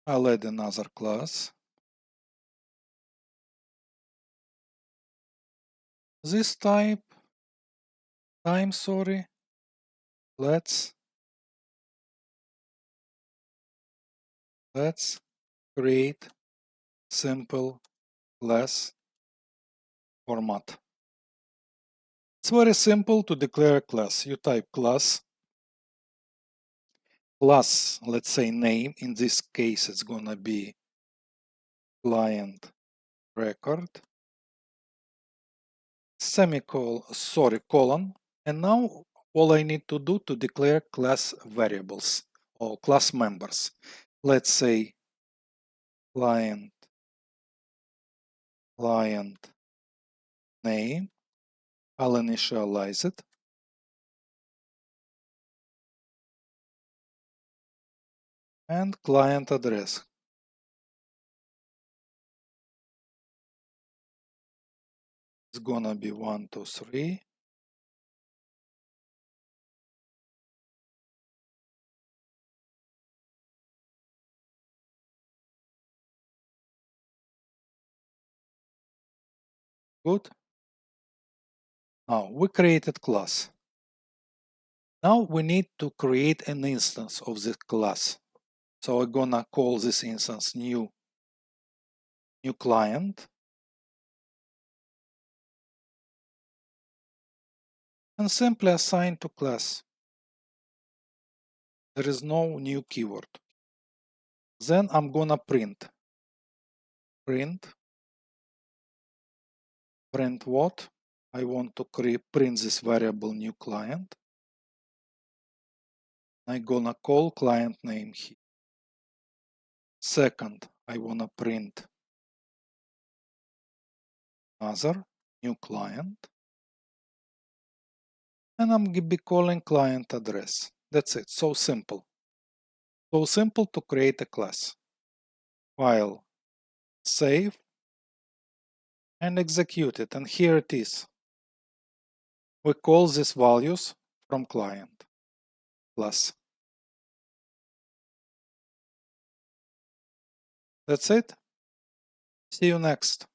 I'll add another class. This time, let's create simple class format. It's very simple to declare a class. You type class, let's say name. In this case, it's gonna be client record, colon. And now all I need to do to declare class variables or class members. Let's say client name. I'll initialize it. And client address. It's gonna be 123. Good. Now we created class. Now we need to create an instance of this class. So we're gonna call this instance new client. And simply assign to class. There is no new keyword. Then I'm gonna print what? I want to print this variable new client. I'm gonna call client name here. Second, I wanna print another new client. And I'm gonna be calling client address. That's it, so simple. So simple to create a class. File, save, and execute it. And here it is. We call these values from client class. That's it. See you next.